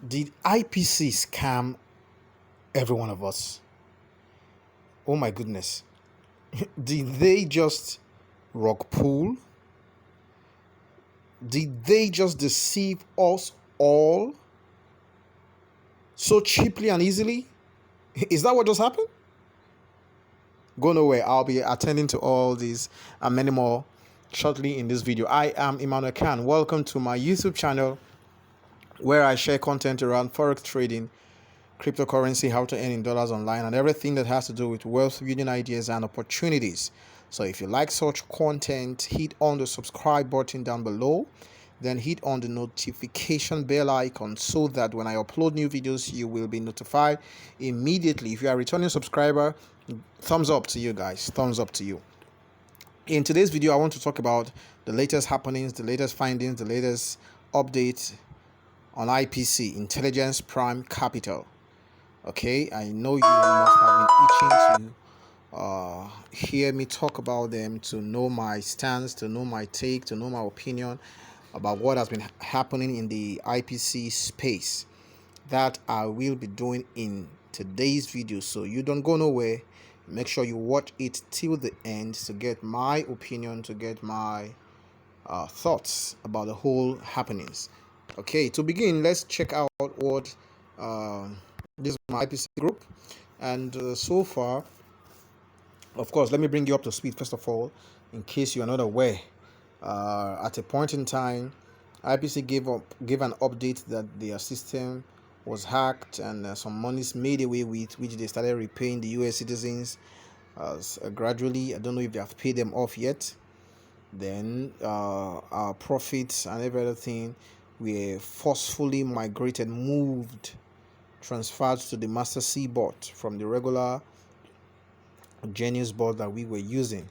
Did IPC scam every one of us? Oh my goodness. Did they just rug pull? Did they just deceive us all so cheaply and easily? Is that what just happened? Go nowhere. I'll be attending to all these and many more shortly in this video. I am Emmanuel Khan. Welcome to my YouTube channel where I share content around forex trading, cryptocurrency, how to earn in dollars online, and everything that has to do with wealth building ideas and opportunities. So if you like such content, hit on the subscribe button down below, then hit on the notification bell icon so that when I upload new videos, you will be notified immediately. If you are a returning subscriber, thumbs up to you guys, thumbs up to you. In today's video, I want to talk about the latest happenings, the latest findings, the latest updates on IPC, Intelligence Prime Capital. Okay, I know you must have been itching to hear me talk about them, to know my stance, to know my take, to know my opinion about what has been happening in the IPC space. That I will be doing in today's video, so you don't go nowhere. Make sure you watch it till the end to get my opinion, to get my thoughts about the whole happenings. Okay, to begin, let's check out what this is my IPC group, and so far, of course, let me bring you up to speed first of all, in case you are not aware. At a point in time, IPC gave an update that their system was hacked and some monies made away with, which they started repaying the US citizens gradually. I don't know if they have paid them off yet. Then our profits and every other thing were forcefully migrated, moved, transferred to the Master C bot from the regular Genius bot that we were using.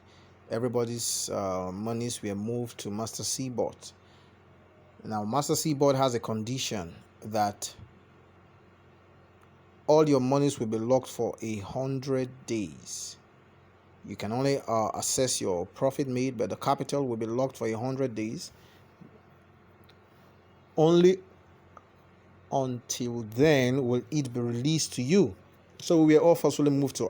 Everybody's monies were moved to Master C bot. Now, Master C bot has a condition that all your monies will be locked for 100 days. You can only assess your profit made, but the capital will be locked for 100 days. Only until then will it be released to you. So we were all forcefully moved to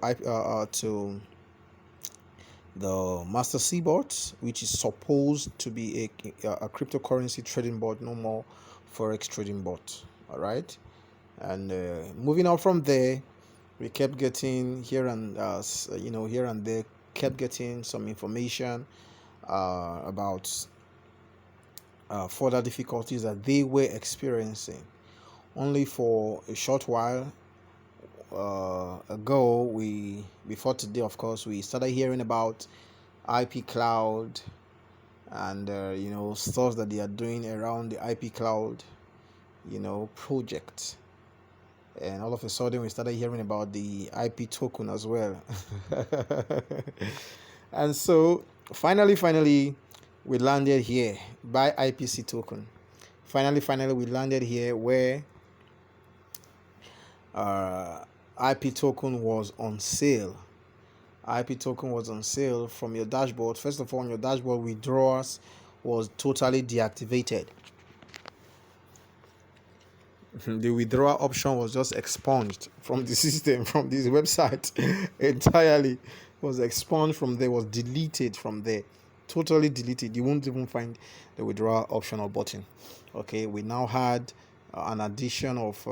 the Master C bot, which is supposed to be a cryptocurrency trading bot, no more forex trading bot. All right, and moving out from there, we kept getting here and here and there, kept getting some information about further difficulties that they were experiencing. Only for a short while ago, before today, of course, we started hearing about IP Cloud and stuff that they are doing around the IP Cloud project. And all of a sudden we started hearing about the IP token as well. And so finally we landed here by IPC token. Finally we landed here where IP token was on sale. IP token was on sale from your dashboard. First of all, on your dashboard, withdrawals was totally deactivated. The withdrawal option was just expunged from the system, from this website entirely. It was expunged from there, was deleted from there, totally deleted. You won't even find the withdrawal option or button. Okay, we now had an addition of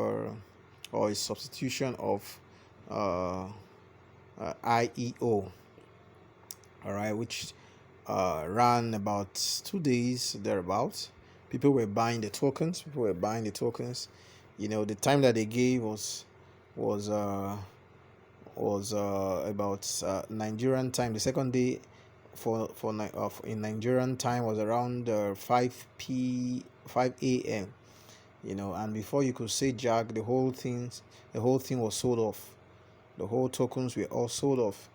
or a substitution of IEO, all right, which ran about 2 days thereabouts. People were buying the tokens. The time that they gave was about Nigerian time. The second day in Nigerian time was around 5 a.m. And before you could say jack, the whole thing was sold off. The whole tokens were all sold off.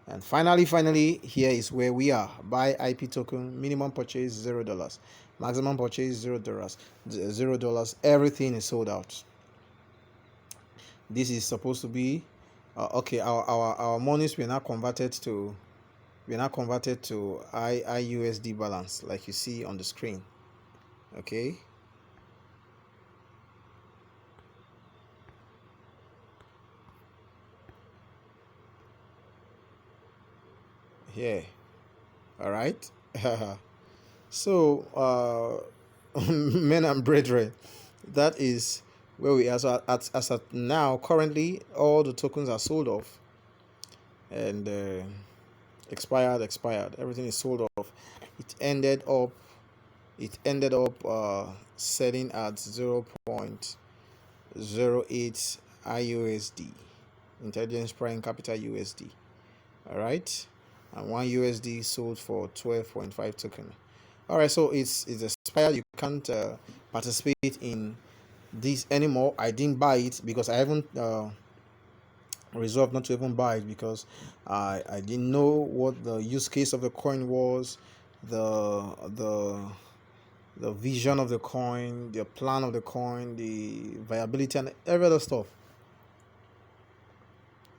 And finally, here is where we are. Buy IP token, minimum purchase $0, maximum purchase $0. Everything is sold out. This is supposed to be okay. Our monies were now converted to IUSD balance, like you see on the screen. Okay. Yeah. All right. So, men and brethren, that is where we are. So as at now, currently, all the tokens are sold off, and expired. Everything is sold off. It ended up. Selling at 0.08 IUSD, intelligence prime capital USD. All right, and 1 USD sold for 12.5 token. All right, so it's expired. You can't participate in this anymore. I didn't buy it because I haven't resolved not to even buy it, because I didn't know what the use case of the coin was, the vision of the coin, the plan of the coin, the viability, and every other stuff.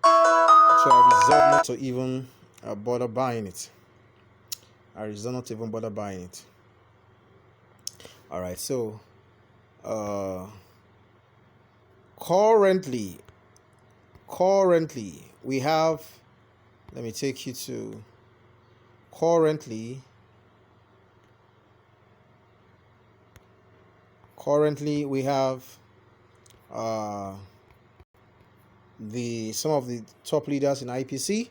So I resolved not to even bother buying it. All right, so currently we have. Let me take you to currently. Currently, we have some of the top leaders in IPC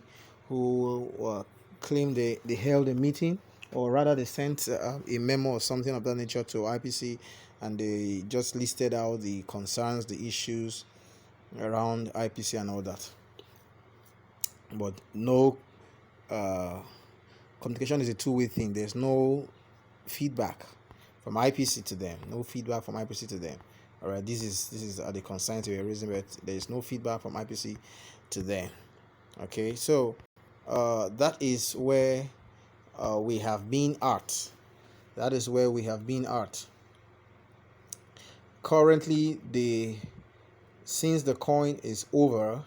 who claim they held a meeting, or rather they sent a memo or something of that nature to IPC, and they just listed out the concerns, the issues around IPC and all that. But no, communication is a two-way thing. There's no feedback from IPC to them. All right, this is the concerns we are raising, but there is no feedback from IPC to them. Okay, so that is where we have been at. Currently, since the coin is over,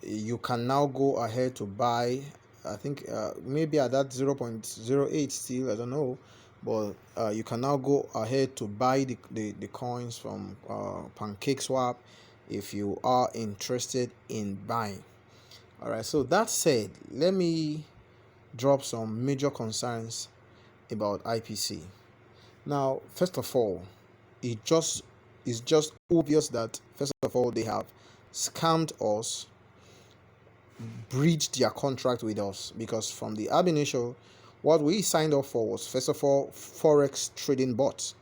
you can now go ahead to buy. I think maybe at that 0.08 still, I don't know, but you can now go ahead to buy the coins from PancakeSwap if you are interested in buying. All right, so that said, let me drop some major concerns about IPC. Now, first of all, it's just obvious that first of all they have scammed us, breached their contract with us, because from the ab initio, what we signed up for was first of all forex trading bots,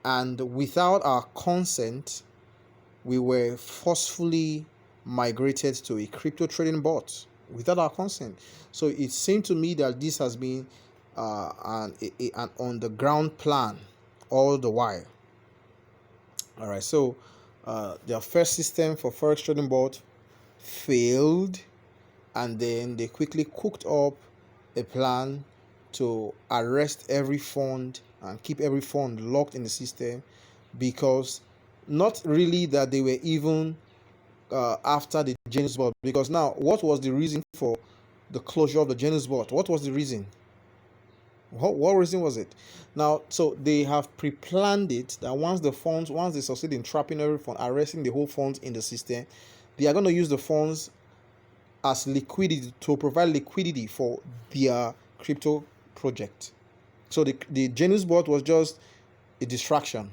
and without our consent, we were forcefully migrated to a crypto trading bot without our consent. So it seemed to me that this has been an on the ground plan all the while. All right, so their first system for forex trading bot failed, and then they quickly cooked up a plan to arrest every fund and keep every fund locked in the system, because not really that they were even after the Genius bot, because now what was the reason for the closure of the Genius bot? What was the reason? What reason was it? Now, so they have pre-planned it that once they succeed in trapping every fund, arresting the whole funds in the system, they are going to use the funds as liquidity, to provide liquidity for their crypto project. So the Genius bot was just a distraction,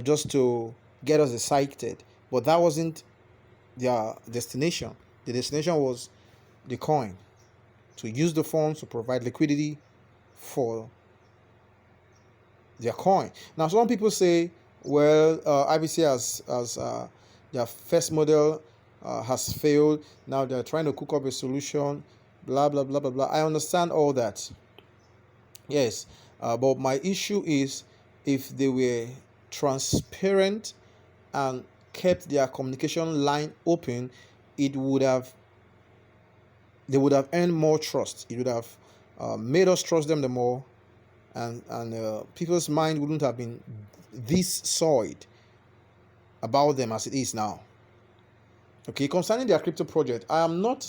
just to get us excited, but that wasn't their destination. The destination was the coin, to use the funds to provide liquidity for their coin. Now, some people say, well, IPC has their first model has failed. Now they're trying to cook up a solution, blah blah blah blah blah. I understand all that, yes, but my issue is, if they were transparent and kept their communication line open, they would have earned more trust. It would have made us trust them the more, and people's mind wouldn't have been this soiled about them as it is now. Okay, concerning their crypto project, I am not,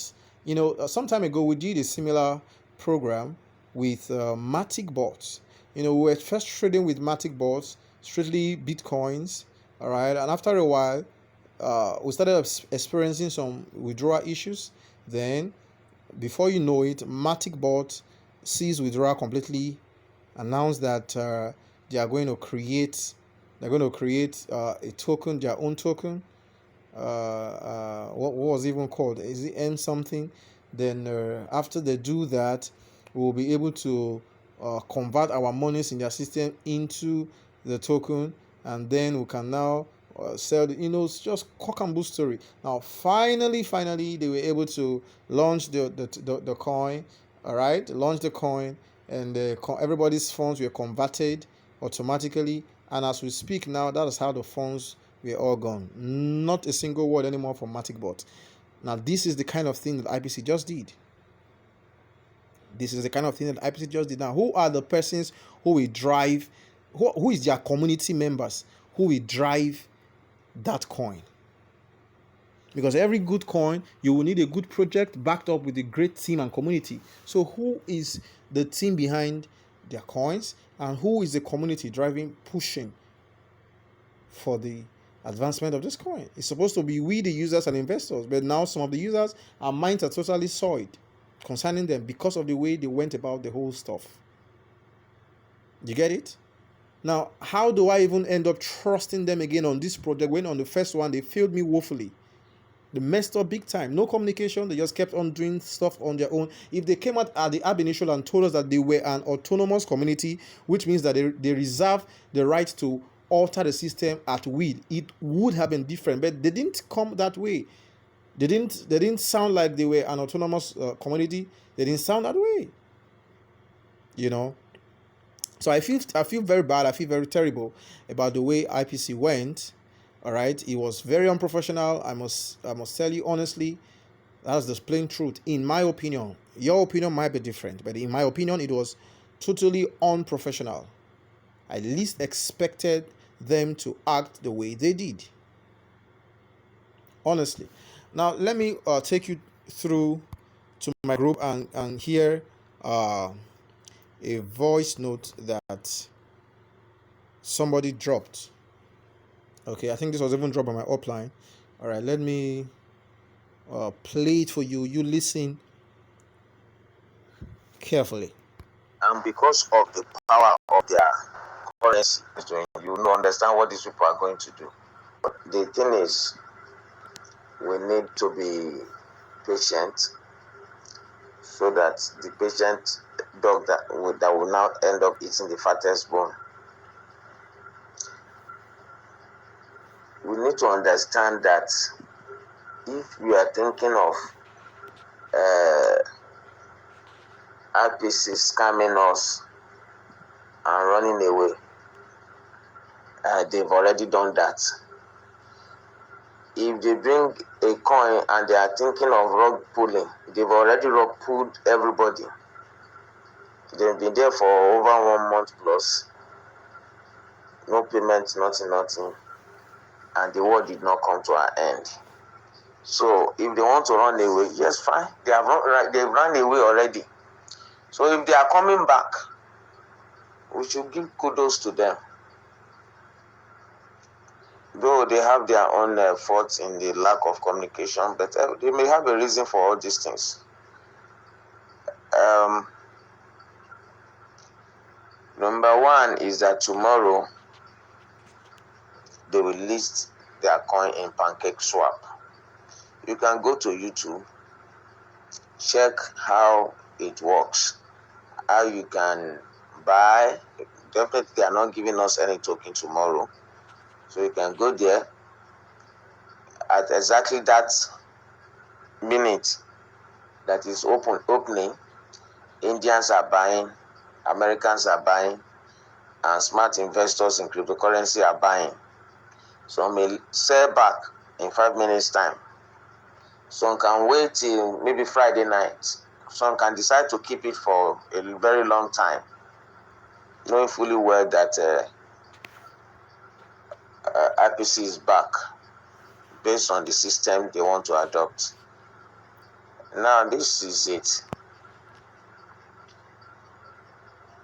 some time ago we did a similar program with Matic bots. We were first trading with Matic bots, strictly Bitcoins, all right, and after a while, we started experiencing some withdrawal issues. Then before you know it, MaticBot sees withdrawal completely, announced that they are going to create a token, their own token. What was it even called? Is it M something? Then after they do that, we will be able to convert our monies in their system into the token, and then we can now sell it's just cock and bull story. Now finally they were able to launch the coin. All right, launch the coin, and everybody's funds were converted automatically, and as we speak now, that is how the funds were all gone. Not a single word anymore from MaticBot. Now this is the kind of thing that IPC just did. This is the kind of thing that IPC just did. Now, who are the persons who will drive, who is their community members who will drive that coin? Because every good coin, you will need a good project backed up with a great team and community. So who is the team behind their coins, and who is the community driving, pushing for the advancement of this coin? It's supposed to be we, the users and investors, but now some of the users, our minds are totally soiled concerning them because of the way they went about the whole stuff. You get it? Now, how do I even end up trusting them again on this project when on the first one they failed me woefully? They messed up big time. No communication. They just kept on doing stuff on their own. If they came out at the ab initio and told us that they were an autonomous community, which means that they reserve the right to alter the system at will, it would have been different. But they didn't come that way. They didn't sound like they were an autonomous community. They didn't sound that way. So I feel very bad. I feel very terrible about the way IPC went. All right, it was very unprofessional. I must tell you honestly, that's the plain truth. In my opinion, your opinion might be different, but in my opinion, it was totally unprofessional. I least expected them to act the way they did. Honestly. Now let me take you through to my group and hear a voice note that somebody dropped. Okay, I think this was even dropped on my upline. All right, let me play it for you. You listen carefully. And because of the power of their currency, you will understand what these people are going to do. But the thing is, we need to be patient so that the patient dog that will now end up eating the fattest bone. We need to understand that if we are thinking of IPC scamming us and running away, they've already done that. If they bring a coin and they are thinking of rug pulling, they've already rug pulled everybody. They've been there for over 1 month plus. No payment, nothing. And the war did not come to an end. So if they want to run away, yes, fine. They've run away already. So if they are coming back, we should give kudos to them. Though they have their own faults in the lack of communication, but they may have a reason for all these things. Number one is that tomorrow they will list their coin in PancakeSwap. You can go to YouTube, check how it works, how you can buy. Definitely they are not giving us any token tomorrow. So you can go there at exactly that minute that is opening. Indians are buying, Americans are buying, and smart investors in cryptocurrency are buying. Some may sell back in 5 minutes time. Some can wait till maybe Friday night. Some can decide to keep it for a very long time, knowing fully well that IPC is back based on the system they want to adopt. Now this is it.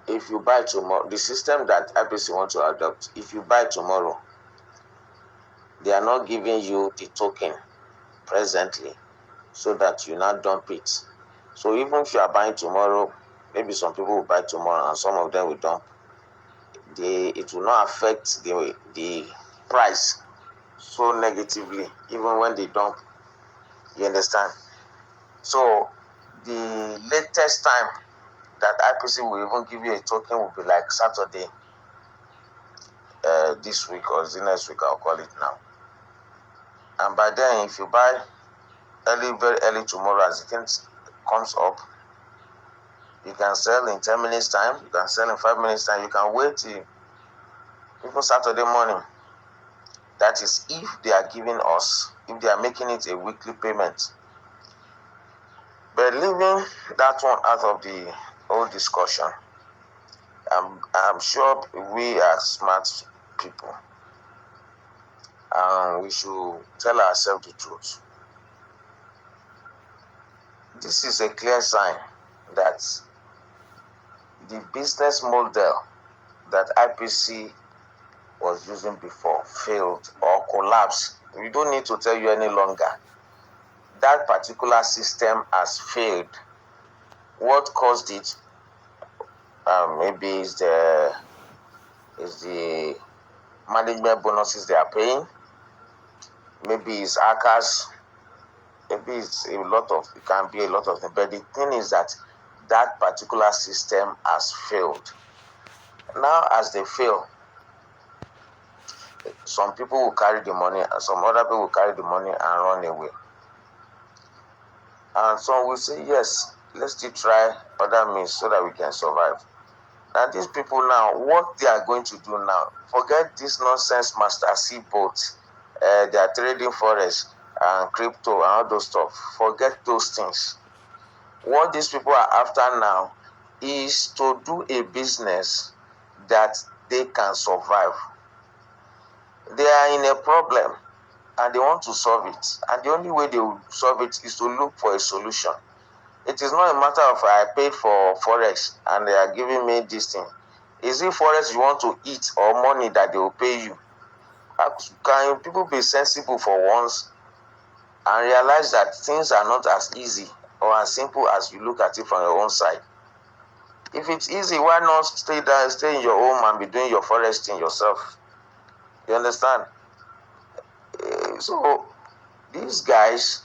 If you buy tomorrow, the system that IPC wants to adopt, if you buy tomorrow, they are not giving you the token presently so that you not dump it. So even if you are buying tomorrow, maybe some people will buy tomorrow and some of them will dump. It will not affect the price so negatively, even when they dump. You understand? So the latest time that IPC will even give you a token will be like Saturday, this week or the next week, I'll call it now. And by then, if you buy early, very early tomorrow, as the thing comes up, you can sell in 10 minutes time, you can sell in 5 minutes time, you can wait till even Saturday morning. That is if they are giving us, if they are making it a weekly payment. But leaving that one out of the whole discussion, I'm sure we are smart people and we should tell ourselves the truth. This is a clear sign that the business model that IPC was using before failed or collapsed. We don't need to tell you any longer. That particular system has failed. What caused it? Maybe it's the management bonuses they are paying. Maybe it's hackers. Maybe it's it can be a lot of things. But the thing is that particular system has failed. Now, as they fail, some people will carry the money and some other people will carry the money and run away. And some will say, yes, let's still try other means so that we can survive. Now, these people now, what they are going to do now, forget this nonsense Master C boats. They are trading forex and crypto and all those stuff. Forget those things. What these people are after now is to do a business that they can survive. They are in a problem and they want to solve it. And the only way they will solve it is to look for a solution. It is not a matter of I paid for forex and they are giving me this thing. Is it forex you want to eat or money that they will pay you? Can people be sensible for once and realize that things are not as easy or as simple as you look at it from your own side? If it's easy, why not stay in your home and be doing your forex thing yourself? You understand? So these guys,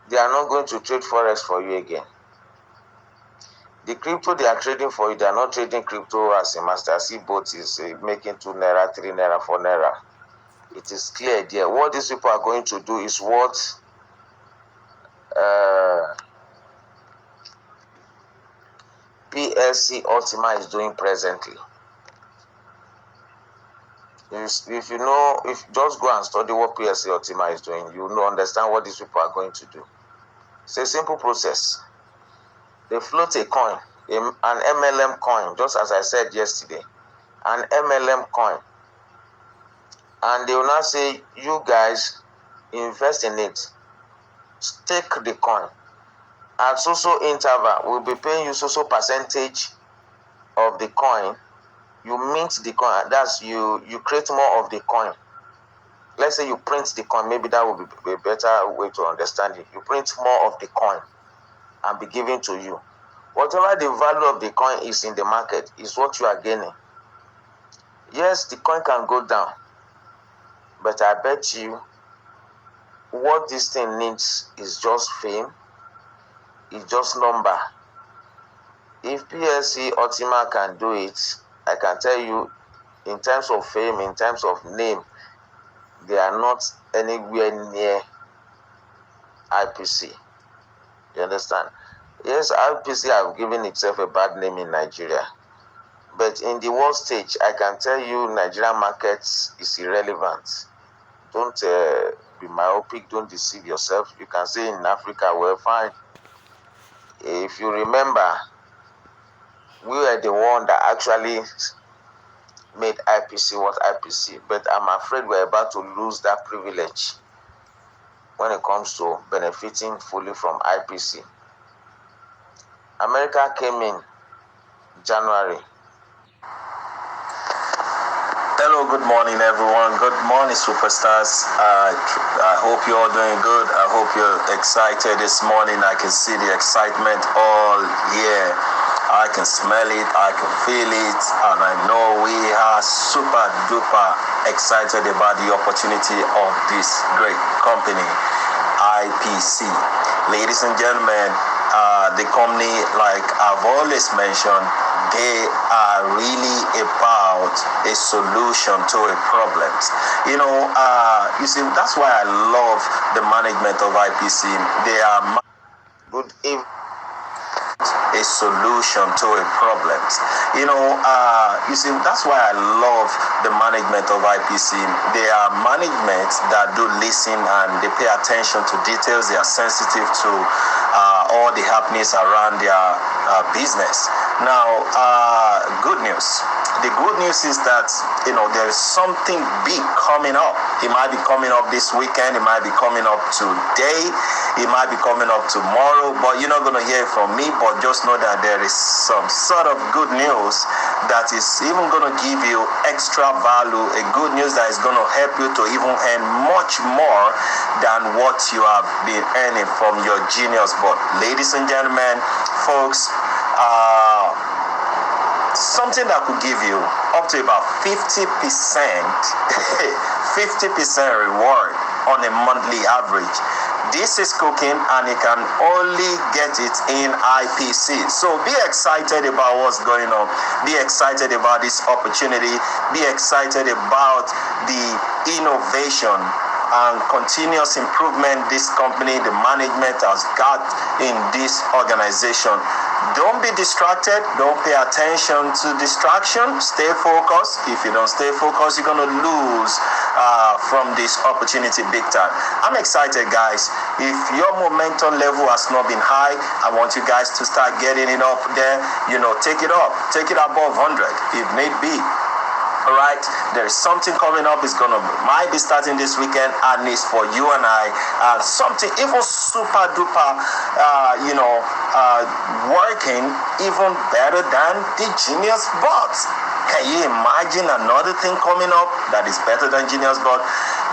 they are not going to trade forex for you again. The crypto they are trading for you, they are not trading crypto as a Master C bot is making 2 naira, 3 naira, 4 naira. It is clear there. What these people are going to do is what PLC Ultima is doing presently. If you know, if just go and study what PLC Ultima is doing, you will understand what these people are going to do. It's a simple process. They float a coin, an MLM coin, just as I said yesterday, an MLM coin. And they will now say, you guys invest in it, stake the coin. At so interval, we'll be paying you so percentage of the coin. You mint the coin, that's you create more of the coin. Let's say you print the coin, maybe that would be a better way to understand it. You print more of the coin and be given to you. Whatever the value of the coin is in the market is what you are gaining. Yes, the coin can go down, but I bet you what this thing needs is just fame, it's just number. If PLC Ultima can do it, I can tell you, in terms of fame, in terms of name, they are not anywhere near IPC. You understand? Yes, IPC have given itself a bad name in Nigeria. But in the world stage, I can tell you Nigerian markets is irrelevant. Don't be myopic, don't deceive yourself. You can say in Africa, we're fine. If you remember, we were the one that actually made IPC what IPC. But I'm afraid we're about to lose that privilege when it comes to benefiting fully from IPC. America came in January. Hello. Hello, good morning, everyone. Good morning, superstars. I hope you're all doing good. I hope you're excited this morning. I can see the excitement all year. I can smell it, I can feel it, and I know we are super duper excited about the opportunity of this great company, IPC. Ladies and gentlemen, the company, like I've always mentioned, they are really about a solution to a problem. You see, that's why I love the management of IPC. They are good a solution to a problem. You see, that's why I love the management of IPC. They are management that do listen and they pay attention to details. They are sensitive to all the happenings around their business. Now, good news. The good news is that, there is something big coming up. It might be coming up this weekend. It might be coming up today. It might be coming up tomorrow. But you're not going to hear it from me. But just know that there is some sort of good news that is even going to give you extra value. A good news that is going to help you to even earn much more than what you have been earning from your genius. But ladies and gentlemen, folks, something that could give you up to about 50% 50% reward on a monthly average. This is cooking and you can only get it in IPC. So be excited about what's going on. Be excited about this opportunity. Be excited about the innovation and continuous improvement this company, the management has got in this organization. Don't be distracted. Don't pay attention to distraction. Stay focused. If you don't stay focused, you're going to lose from this opportunity big time. I'm excited, guys. If your momentum level has not been high, I want you guys to start getting it up there. Take it up. Take it above 100 if need be. All right, there is something coming up. Might be starting this weekend, and it's for you and I. Something even super duper, working even better than the Genius Bot. Can you imagine another thing coming up that is better than Genius Bot?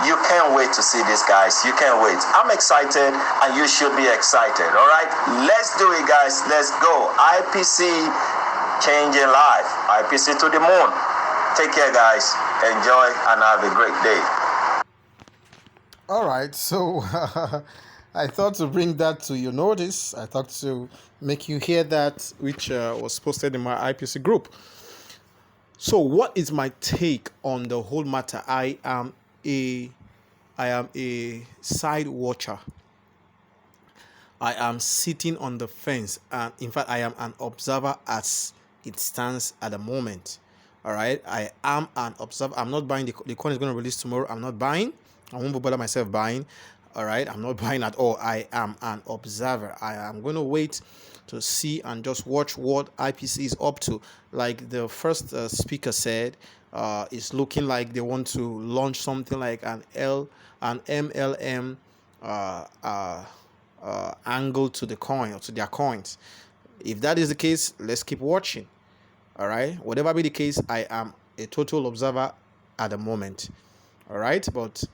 You can't wait to see this, guys. You can't wait. I'm excited, and you should be excited. All right, let's do it, guys. Let's go. IPC changing life. IPC to the moon. Take care, guys. Enjoy and have a great day. All right, so I thought to bring that to your notice. I thought to make you hear that, which was posted in my IPC group. So, what is my take on the whole matter? I am a side watcher. I am sitting on the fence, and in fact, I am an observer as it stands at the moment. All right, I am an observer. I'm not buying. The coin is going to release tomorrow. I'm not buying. I won't bother myself buying. All right, I'm not buying at all. I am an observer. I am going to wait to see and just watch what IPC is up to. Like the first speaker said, it's looking like they want to launch something like an MLM angle to the coin or to their coins. If that is the case, let's keep watching. All right, whatever be the case, I am a total observer at the moment. All right, but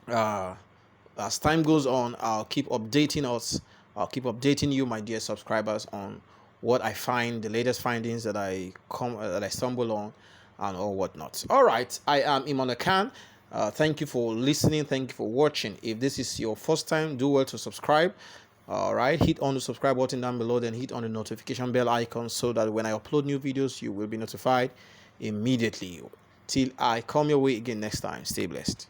as time goes on, I'll keep updating us. I'll keep updating you, my dear subscribers, on what I find, the latest findings that I stumble on, and or whatnot. All right, I am Imran Khan. Thank you for listening. Thank you for watching. If this is your first time, do well to subscribe. All right, hit on the subscribe button down below, then hit on the notification bell icon so that when I upload new videos, you will be notified immediately. Till I come your way again next time. Stay blessed.